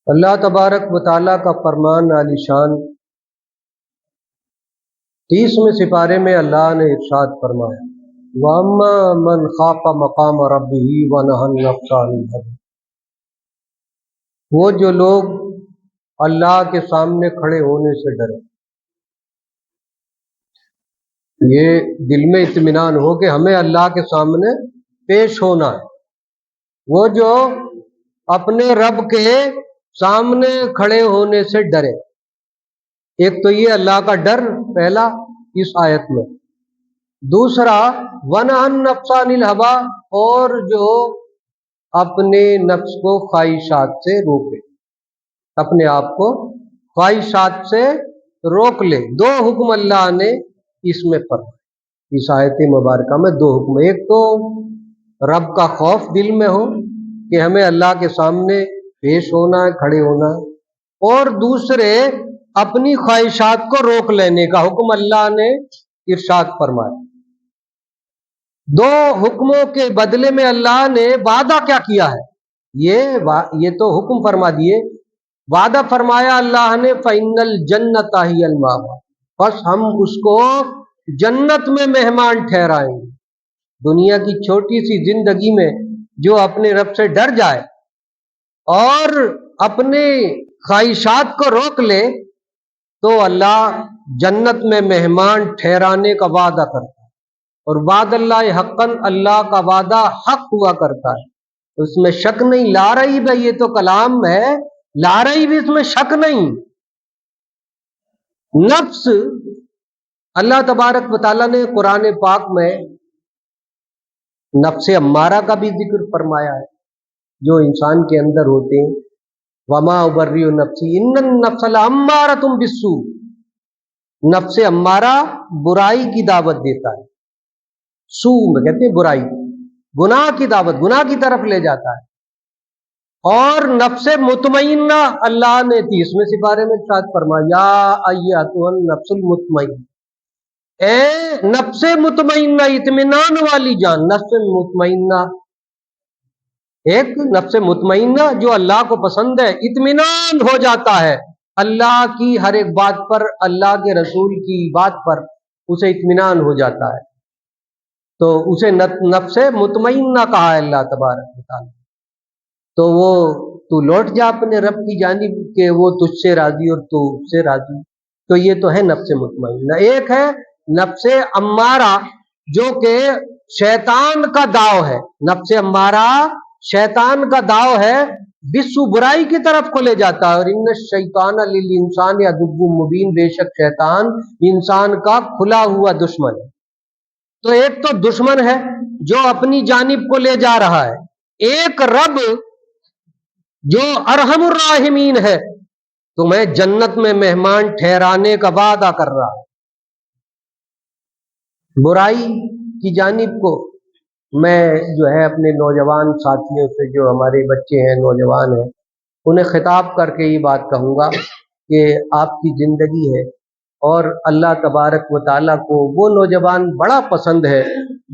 اللہ تبارک و تعالیٰ کا فرمان عالی شان 30ویں سپارے میں اللہ نے ارشاد فرمایا وَأَمَّا مَنْ خَافَ مَقَامَ رَبِّهِ وَنَهَى النَّفْسَ عَنِ الْهَوَىٰ، وہ جو لوگ اللہ کے سامنے کھڑے ہونے سے ڈرے، یہ دل میں اطمینان ہو کہ ہمیں اللہ کے سامنے پیش ہونا ہے، وہ جو اپنے رب کے سامنے کھڑے ہونے سے ڈرے۔ ایک تو یہ اللہ کا ڈر پہلا اس آیت میں، دوسرا وَنَهَى النَّفْسَ عَنِ الْهَوَىٰ، اور جو اپنے نفس کو خواہشات سے روکے، اپنے آپ کو خواہشات سے روک لے۔ دو حکم اللہ نے اس میں فرمائے، اس آیت مبارکہ میں دو حکم، ایک تو رب کا خوف دل میں ہو کہ ہمیں اللہ کے سامنے پیش ہونا ہے، کھڑے ہونا ہے، اور دوسرے اپنی خواہشات کو روک لینے کا حکم اللہ نے ارشاد فرمایا۔ دو حکموں کے بدلے میں اللہ نے وعدہ کیا کیا ہے، یہ تو حکم فرما دیے، وعدہ فرمایا اللہ نے فَإِنَّ الْجَنَّةَ هِيَ الْمَأْوَىٰ، بس ہم اس کو جنت میں مہمان ٹھہرائیں گے۔ دنیا کی چھوٹی سی زندگی میں جو اپنے رب سے ڈر جائے اور اپنے خواہشات کو روک لے تو اللہ جنت میں مہمان ٹھہرانے کا وعدہ کرتا ہے، اور وعد اللہ حقاً، اللہ کا وعدہ حق ہوا کرتا ہے، اس میں شک نہیں۔ لا ریب ہے، یہ تو کلام ہے، لا ریب اس میں شک نہیں۔ نفس، اللہ تبارک و تعالیٰ نے قرآن پاک میں نفس امارہ کا بھی ذکر فرمایا ہے، جو انسان کے اندر ہوتے ہیں، وما ابرئ نفسی ان النفس لامارۃ بالسوء، نفس امارہ برائی کی دعوت دیتا ہے، سوء میں کہتے ہیں برائی، گناہ کی دعوت، گناہ کی طرف لے جاتا ہے۔ اور نفس مطمئنہ اللہ نے 30ویں سپارے میں ارشاد فرمایا یا ایھا النفس المطمئنہ، اے نفس مطمئنہ، اطمینان والی جان۔ نفس مطمئنہ، ایک نفس مطمئنہ جو اللہ کو پسند ہے، اطمینان ہو جاتا ہے اللہ کی ہر ایک بات پر، اللہ کے رسول کی بات پر اسے اطمینان ہو جاتا ہے، تو اسے نفس مطمئنہ کہا ہے اللہ تبارک و تعالیٰ۔ تو وہ تو لوٹ جا اپنے رب کی جانب کہ وہ تجھ سے راضی اور تو اس سے راضی، تو یہ تو ہے نفس مطمئنہ۔ ایک ہے نفس امارہ جو کہ شیطان کا داؤ ہے، نفس امارہ شیطان کا داؤ ہے، بالسوء برائی کی طرف کو لے جاتا ہے، اور ان الشیطان للانسان عدو مبین، بے شک شیطان انسان کا کھلا ہوا دشمن ہے۔ تو ایک تو دشمن ہے جو اپنی جانب کو لے جا رہا ہے، ایک رب جو ارحم الراحمین ہے تمہیں جنت میں مہمان ٹھہرانے کا وعدہ کر رہا ہے۔ برائی کی جانب کو میں جو ہے اپنے نوجوان ساتھیوں سے، جو ہمارے بچے ہیں، نوجوان ہیں، انہیں خطاب کر کے یہ بات کہوں گا کہ آپ کی زندگی ہے، اور اللہ تبارک و تعالیٰ کو وہ نوجوان بڑا پسند ہے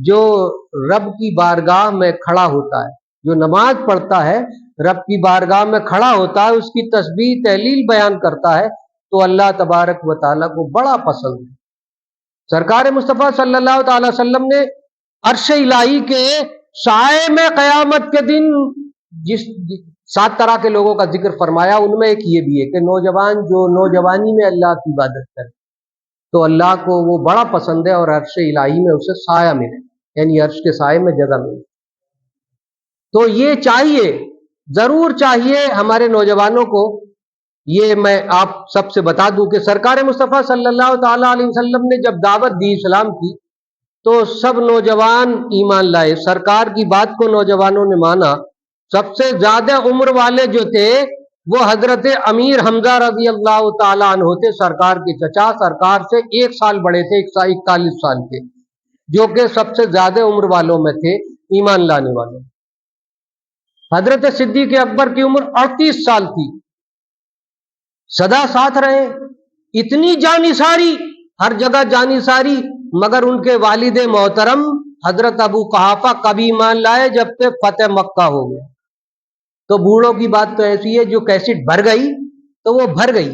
جو رب کی بارگاہ میں کھڑا ہوتا ہے، جو نماز پڑھتا ہے، رب کی بارگاہ میں کھڑا ہوتا ہے، اس کی تسبیح تحلیل بیان کرتا ہے، تو اللہ تبارک و تعالیٰ کو بڑا پسند ہے۔ سرکار مصطفیٰ صلی اللہ تعالی وسلم نے عرش الہی کے سائے میں قیامت کے دن جس 7 طرح کے لوگوں کا ذکر فرمایا، ان میں ایک یہ بھی ہے کہ نوجوان جو نوجوانی میں اللہ کی عبادت کرے تو اللہ کو وہ بڑا پسند ہے، اور عرش الہی میں اسے سایہ ملے، یعنی عرش کے سائے میں جگہ ملے۔ تو یہ چاہیے، ضرور چاہیے ہمارے نوجوانوں کو، یہ میں آپ سب سے بتا دوں کہ سرکار مصطفیٰ صلی اللہ تعالی علیہ وسلم نے جب دعوت دی اسلام کی تو سب نوجوان ایمان لائے، سرکار کی بات کو نوجوانوں نے مانا۔ سب سے زیادہ عمر والے جو تھے وہ حضرت امیر حمزہ رضی اللہ تعالیٰ عنہ تھے، سرکار کے چچا، سرکار سے 1 سال بڑے تھے، 41 سال کے، جو کہ سب سے زیادہ عمر والوں میں تھے، ایمان لانے والوں۔ حضرت صدیق اکبر کی عمر 38 سال تھی، سدا ساتھ رہے، اتنی جانثاری، ہر جگہ جانثاری، مگر ان کے والد محترم حضرت ابو قحافہ کبھی ایمان لائے جب کہ فتح مکہ ہو گیا۔ تو बूढ़ों की बात तो ऐसी है, जो कैसेट भर गई तो वो भर गई,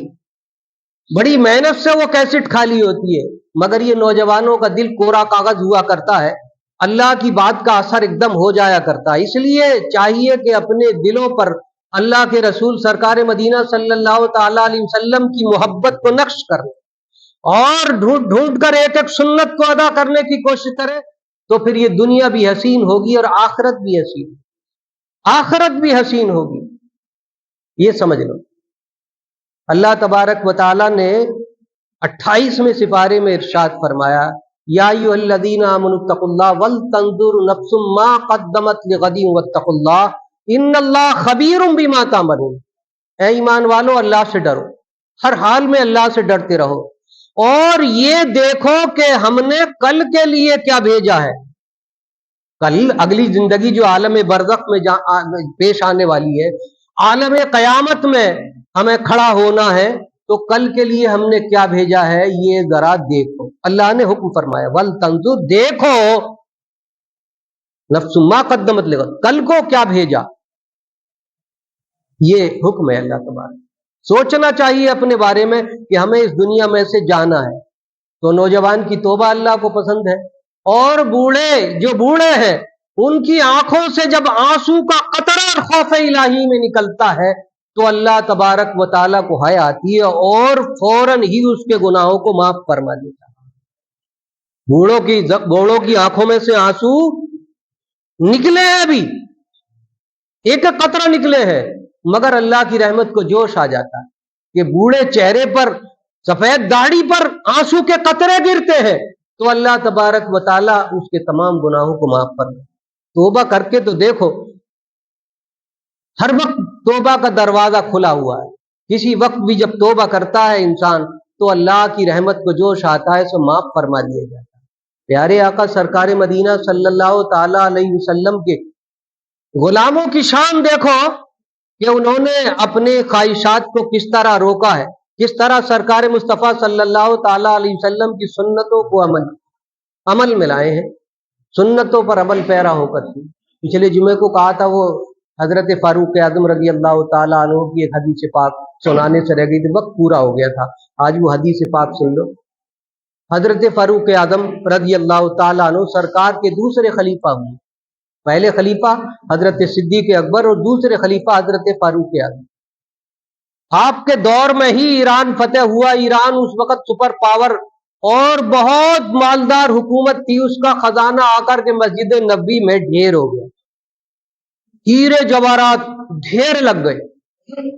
बड़ी मेहनत से वो कैसेट खाली होती है, मगर ये नौजवानों का दिल कोरा कागज हुआ करता है, अल्लाह की बात का असर एकदम हो जाया करता है। इसलिए चाहिए कि अपने दिलों पर अल्लाह के रसूल सरकार मदीना सल्लल्लाहु ताला अलैहि वसल्लम की मोहब्बत को नक्श करें और ढूंढ ढूंढ कर एक एक सुन्नत को अदा करने की कोशिश करें, तो फिर ये दुनिया भी हसीन होगी और आखिरत भी हसीन, आखिरत भी हसीन होगी, ये समझ लो। अल्लाह तबारक व ताला ने 28वें सिपारे में इरशाद फरमाया, या अय्युहल्लज़ीना आमनुत्तकुल्लाह वल तंजुर नफ्सुम मा क़द्दमत लिग़दिन वत्तकुल्लाह इन्नल्लाह ख़बीरुम बिमा तामलून। ऐ ईमान वालो, अल्लाह से डरो, हर हाल में अल्लाह से डरते रहो, और ये देखो कि हमने कल के लिए क्या भेजा है। कल अगली जिंदगी जो आलम बरज़ख में पेश आने वाली है, आलम क़यामत में हमें खड़ा होना है, तो कल के लिए हमने क्या भेजा है ये जरा देखो। अल्लाह ने हुक्म फरमाया, वल तंजुर, देखो, नफ्सुम्मा कद्दमत लिगद, कल को क्या भेजा, ये हुक्म है अल्लाह तबारक। सोचना चाहिए अपने बारे में कि हमें इस दुनिया में से जाना है। तो नौजवान की तौबा अल्लाह को पसंद है, और बूढ़े जो बूढ़े हैं उनकी आंखों से जब आंसू का कतरा खौफ इलाही में निकलता है, तो अल्लाह तबारक व ताला को हया आती है और फौरन ही उसके गुनाहों को माफ फरमा देता है। बूढ़ों की आंखों में से आंसू निकले हैं, अभी एक एक कतरा निकले हैं, मगर अल्लाह की रहमत को जोश आ जाता है कि बूढ़े चेहरे पर, सफेद दाढ़ी पर आंसू के कतरे गिरते हैं, तो अल्लाह तबारक व ताला उसके तमाम गुनाहों को माफ कर दे। तौबा करके तो देखो, हर वक्त तौबा का दरवाजा खुला हुआ है, किसी वक्त भी जब तौबा करता है इंसान, तो अल्लाह की रहमत को जोश आता है, सो माफ फरमा दिया जाता है। प्यारे आका सरकार मदीना सल्लल्लाहु ताला अलैहि वसल्लम के गुलामों की शान देखो कि उन्होंने अपने ख्वाहिशात को किस तरह रोका है, किस तरह सरकार मुस्तफ़ा सल्लल्लाहु ताला अलैहि वसल्लम की सुन्नतों को अमल में लाए हैं, सुन्नतों पर अमल पैरा होकर। पिछले जुमे को कहा था, वो हजरत फारूक आजम रज़ी अल्लाह ताला अन्हु की एक हदीस पाक सुनाने से रह गई थी, वक्त पूरा हो गया था, आज वो हदीस पाक सुन लो। हजरत फारूक आजम रज़ी अल्लाह ताला अन्हु सरकार के दूसरे खलीफा हुए। पहले खलीफा हजरत सिद्दीक अकबर और दूसरे खलीफा हजरत फारूक आजम। आपके दौर में ही ईरान फतेह हुआ। ईरान उस वक्त सुपर पावर और बहुत मालदार हुकूमत थी, उसका खजाना आकर के मस्जिद नबी में ढेर हो गया, हीरे जवाहरात ढेर लग गए,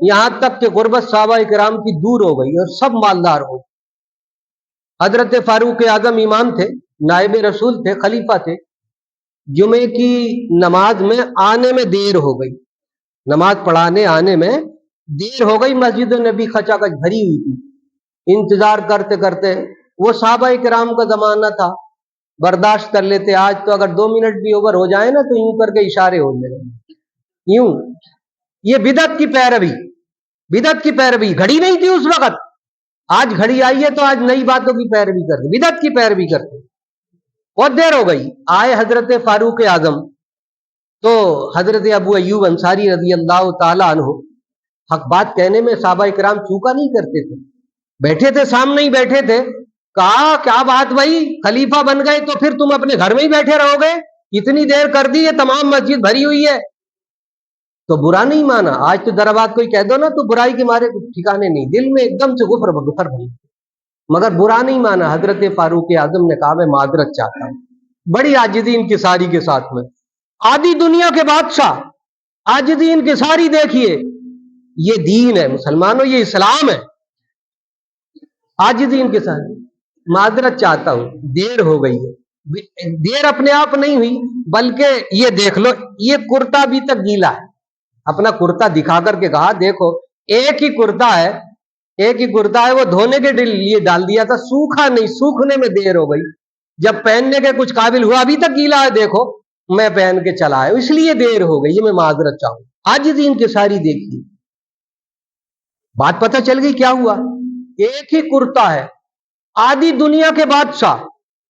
यहां तक कि गुर्बत साहबा इकराम की दूर हो गई और सब मालदार हो। हजरत फारूक आजम इमाम थे, नायब रसूल थे, खलीफा थे। जुमे की नमाज में आने में देर हो गई, नमाज पढ़ाने आने में देर हो गई, मस्जिद नबी खचाखच भरी हुई थी। इंतजार करते करते, वो साहबा इकराम का जमाना था, बर्दाश्त कर लेते। आज तो अगर 2 मिनट भी ओवर हो जाए ना, तो यूं करके इशारे होने लगे, यूं। ये बिदत की पैरवी, बिदत की पैरवी। घड़ी नहीं थी उस वक्त, आज घड़ी आई है तो आज नई बातों की पैरवी करते, बिदत की पैरवी करते। बहुत देर हो गई, आए हजरत फारूक आजम, तो हजरत अबू अय्यूब अंसारी रज़ी अल्लाह ताला अन्हु हक बात कहने में साहबा इकराम चूका नहीं करते थे, बैठे थे, सामने ही बैठे थे। कहा, क्या बात भाई, खलीफा बन गए तो फिर तुम अपने घर में ही बैठे रहोगे, इतनी देर कर दी है, तमाम मस्जिद भरी हुई है। तो बुरा नहीं माना। आज तो दरबार कोई कह दो ना, तो बुराई के मारे ठिकाने नहीं, दिल में एकदम से गुफर गुफर भरी, मगर बुरा नहीं माना। हजरत फारूक आजम ने कहा, मैं माजरत चाहता हूं, बड़ी आजिज़ी इंकिसारी के साथ में। आधी दुनिया के बादशाह, आजिज़ी इंकिसारी देखिए, ये दीन है मुसलमानों, ये इस्लाम है। आजिज़ी इंकिसारी, माजरत चाहता हूं, देर हो गई है। देर अपने आप नहीं हुई, बल्कि ये देख लो, ये कुर्ता अभी तक गीला है। अपना कुर्ता दिखा करके कहा, देखो, एक ही कुर्ता है, एक ही कुर्ता है, वो धोने के लिए डाल दिया था, सूखा नहीं, सूखने में देर हो गई, जब पहनने के कुछ काबिल हुआ, अभी तक गीला है, देखो मैं पहन के चला है, इसलिए देर हो गई, ये मैं माजरत चाहूं। आज दिन के सारी देखिए, बात पता चल गई क्या हुआ। एक ही कुर्ता है, आधी दुनिया के बादशाह,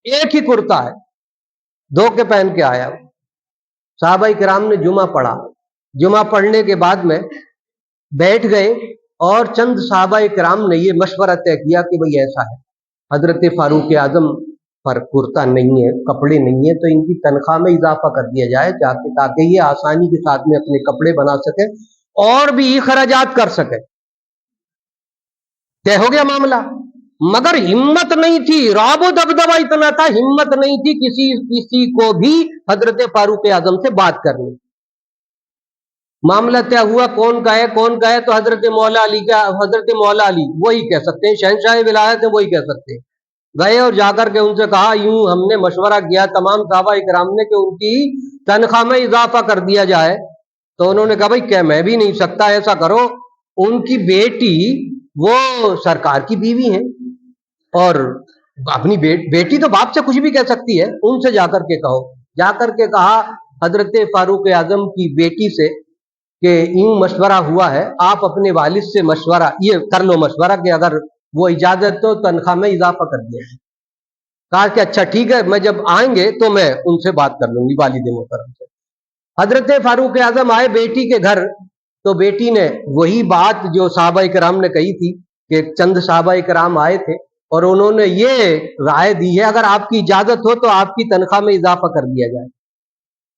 एक ही कुर्ता है, धो के पहन के आया। साहबा किराम ने जुमा पढ़ा, जुमा पढ़ने के बाद में बैठ गए और चंद साहबा इकराम ने ये मशवरा तय किया कि भाई ऐसा है, हजरत फारूक आजम पर कुर्ता नहीं है, कपड़े नहीं है, तो इनकी तनख्वाह में इजाफा कर दिया जाए ताकि ये आसानी के साथ में अपने कपड़े बना सके और भी खर्चात कर सके। तय हो गया मामला। मगर हिम्मत नहीं थी, राबो दबदबा इतना था, हिम्मत नहीं थी किसी को भी हजरत फारूक आजम से बात करनी। मामला तय हुआ, कौन कहे तो हजरत मौला अली वही कह सकते हैं, शहंशाह विलायत है, वही कह सकते हैं। गए और जाकर के उनसे कहा, यूं हमने मशवरा किया तमाम साहबा इकराम ने कि उनकी तनख्वाह में इजाफा कर दिया जाए। तो उन्होंने कहा, भाई क्या मैं भी नहीं सकता, ऐसा करो, उनकी बेटी वो सरकार की बीवी है और अपनी बेटी तो बाप से कुछ भी कह सकती है, उनसे जाकर के कहो। जाकर के कहा हजरत फारूक आजम की बेटी से कि यूं मशवरा हुआ है, आप अपने वालिद से मशवरा ये कर लो मशवरा कि अगर वो इजाजत तो तनख्वाह में इजाफा कर दिया जाए। कहा कि अच्छा ठीक है, मैं जब आएंगे तो मैं उनसे बात कर लूंगी वालिद मोहतरम से। हजरत फारूक आजम आए बेटी के घर, तो बेटी ने वही बात जो साहबा इकराम ने कही थी कि चंद साहबा इकराम आए थे और उन्होंने ये राय दी है, अगर आपकी इजाजत हो तो आपकी तनख्वाह में इजाफा कर दिया जाए,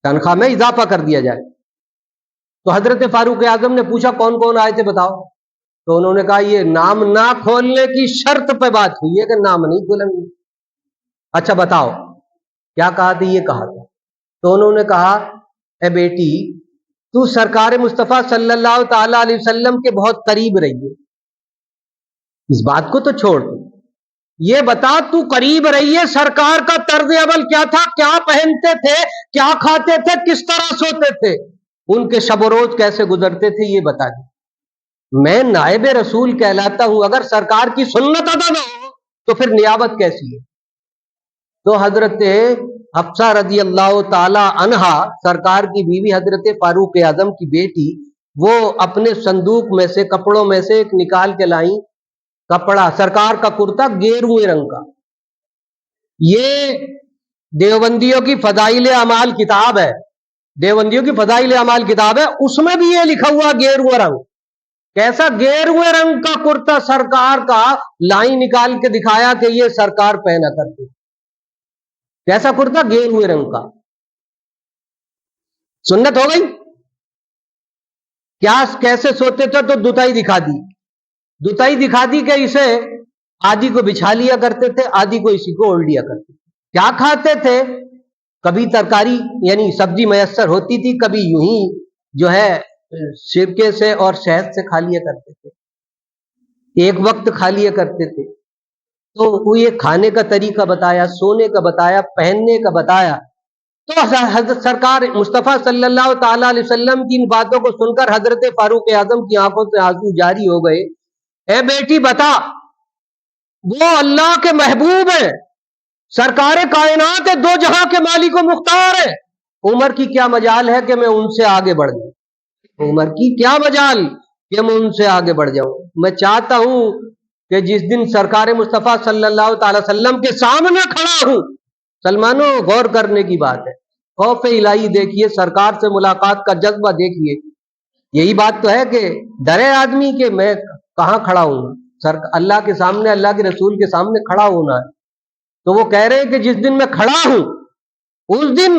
तनख्वाह में इजाफा कर दिया जाए। तो हजरत फारूक आजम ने पूछा, कौन कौन आए थे बताओ। तो उन्होंने कहा, ये नाम ना खोलने की शर्त पे बात हुई है कि नाम नहीं खोलेंगे। अच्छा बताओ क्या कहा था। ये कहा था, तो उन्होंने कहा, ए बेटी तू सरकार मुस्तफा सल्लल्लाहु ताला अलैहि वसल्लम के बहुत करीब रही है, इस बात को तो छोड़, ये बता तू करीब रही है, सरकार का तर्ज अमल क्या था, क्या पहनते थे, क्या खाते थे, किस तरह सोते थे, उनके शब रोज कैसे गुजरते थे, ये बता दे। मैं नायब रसूल कहलाता हूं, अगर सरकार की सुन्नत अदा ना हो तो फिर नियाबत कैसी है। तो हजरत हफ्सा रजी अल्लाह ताला अन्हा सरकार की बीवी हजरत फारूक आजम की बेटी, वो अपने संदूक में से कपड़ों में से एक निकाल के लाई, कपड़ा सरकार का कुर्ता गेरुए रंग का। ये देवबंदियों की फदाइल अमाल किताब है, देवबंदियों की फदाइल अमाल किताब है, उसमें भी ये लिखा हुआ गेरुआ रंग। कैसा गेरुए रंग का कुर्ता सरकार का लाई निकाल के दिखाया कि ये सरकार पहना करती। कैसा कुर्ता, गेरुए रंग का। सुन्नत हो गई। क्या कैसे सोते थे, तो दुताई दिखा दी, दुताई दिखा दी कि इसे आदि को बिछा लिया करते थे, आदि को इसी को ओढ़ लिया करते थे। क्या खाते थे, कभी तरकारी यानी सब्जी मयसर होती थी, कभी यूं ही जो है सिरके से और शहद से खा लिया करते थे, एक वक्त खा लिया करते थे। तो वो ये खाने का तरीका बताया, सोने का बताया, पहनने का बताया। तो हजरत सरकार मुस्तफा सल्लल्लाहु ताला अलैहि वसल्लम की इन बातों को सुनकर हजरत फारूक आजम की आंखों से आंसू जारी हो गए। ए बेटी बता, वो अल्लाह के महबूब है, सरकार कायनात है, दो जहां के मालिक व मुख्तार है, उमर की क्या मजाल है कि मैं उनसे आगे बढ़ जाऊं, उमर की क्या मजाल कि मैं उनसे आगे बढ़ जाऊं। मैं चाहता हूं कि जिस दिन सरकार मुस्तफा सल्लल्लाहु अलैहि वसल्लम के सामने खड़ा हूं, सलमानो गौर करने की बात है, खौफ इलाही देखिए, सरकार से मुलाकात का जज्बा देखिए। यही बात तो है कि डरे आदमी के मैं कहां खड़ा हूं, सर अल्लाह के सामने, अल्लाह के रसूल के सामने खड़ा होना है। तो वो कह रहे हैं कि जिस दिन मैं खड़ा हूं उस दिन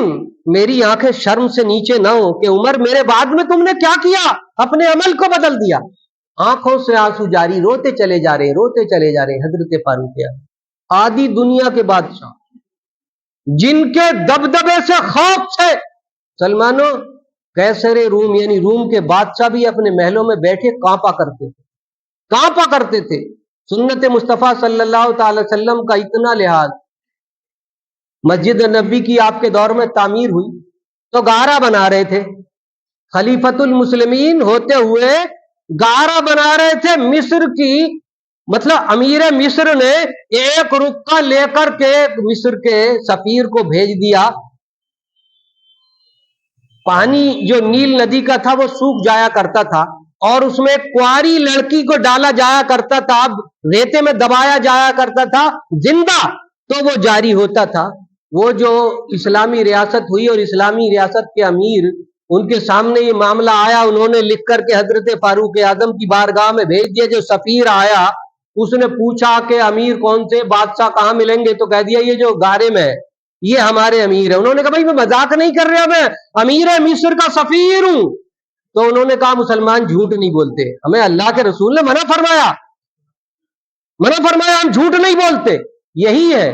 मेरी आंखें शर्म से नीचे ना हो कि उमर मेरे बाद में तुमने क्या किया, अपने अमल को बदल दिया। आंखों से आंसू जारी, रोते चले जा रहे, रोते चले जा रहे। हजरत फारूक आदि दुनिया के बादशाह, जिनके दबदबे से खौफ से सलमानो कैसरे रूम यानी रूम के बादशाह भी अपने महलों में बैठे कांपा करते थे, कांपा करते थे। सुन्नत मुस्तफा सल्लल्लाहु अलैहि वसल्लम का इतना लिहाज। मस्जिद नबी की आपके दौर में तामीर हुई तो गारा बना रहे थे, खलीफतुल मुस्लिमीन होते हुए गारा बना रहे थे। मिस्र की मतलब अमीर मिस्र ने एक रुक्का लेकर के मिस्र के सफीर को भेज दिया। पानी जो नील नदी का था वो सूख जाया करता था और उसमें एक कुंवारी लड़की को डाला जाया करता था, रेते में दबाया जाया करता था जिंदा, तो वो जारी होता था। वो जो इस्लामी रियासत हुई और इस्लामी रियासत के अमीर ان کے سامنے یہ معاملہ آیا, انہوں نے لکھ کر کے حضرت فاروق اعظم کی بارگاہ میں بھیج دیا. جو سفیر آیا اس نے پوچھا کہ امیر کون سے, بادشاہ کہاں ملیں گے, تو کہہ دیا یہ جو غارے میں ہے یہ ہمارے امیر ہے. انہوں نے کہا بھائی میں مذاق نہیں کر رہا, میں امیر مصر کا سفیر ہوں. تو انہوں نے کہا مسلمان جھوٹ نہیں بولتے, ہمیں اللہ کے رسول نے منع فرمایا ہم جھوٹ نہیں بولتے, یہی ہے.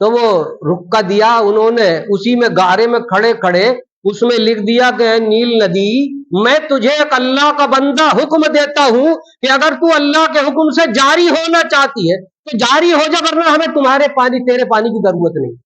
تو وہ رکا دیا انہوں نے, اسی میں غارے میں کھڑے کھڑے اس میں لکھ دیا کہ نیل ندی, میں تجھے ایک اللہ کا بندہ حکم دیتا ہوں کہ اگر تو اللہ کے حکم سے جاری ہونا چاہتی ہے تو جاری ہو جا, ورنہ ہمیں تیرے پانی کی ضرورت نہیں,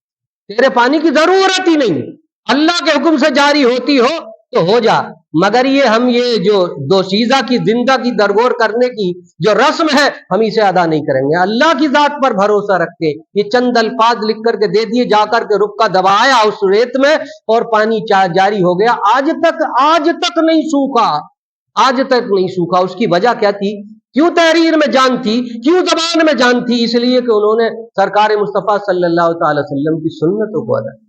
تیرے پانی کی ضرورت ہی نہیں. اللہ کے حکم سے جاری ہوتی ہو تو ہو جا, مگر یہ جو دوشیزہ کی زندگی درگور کرنے کی جو رسم ہے ہم اسے ادا نہیں کریں گے. اللہ کی ذات پر بھروسہ رکھ کے یہ چند الفاظ لکھ کر کے دے دیے, جا کر کے رکا دبایا اس ریت میں اور پانی جاری ہو گیا. آج تک نہیں سوکھا, آج تک نہیں سوکھا. اس کی وجہ کیا تھی؟ کیوں تحریر میں جان تھی, کیوں زبان میں جان تھی؟ اس لیے کہ انہوں نے سرکار مصطفیٰ صلی اللہ تعالی وسلم کی سنتوں کو ادا کیا.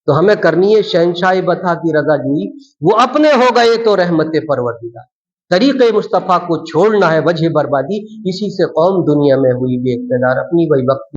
تو ہمیں کرنی ہے شہنشاہ بتا کی رضا جوئی, وہ اپنے ہو گئے تو رحمت پروردگار. طریقے مصطفیٰ کو چھوڑنا ہے وجہ بربادی, اسی سے قوم دنیا میں ہوئی بے اقتدار. اپنی وہی وقت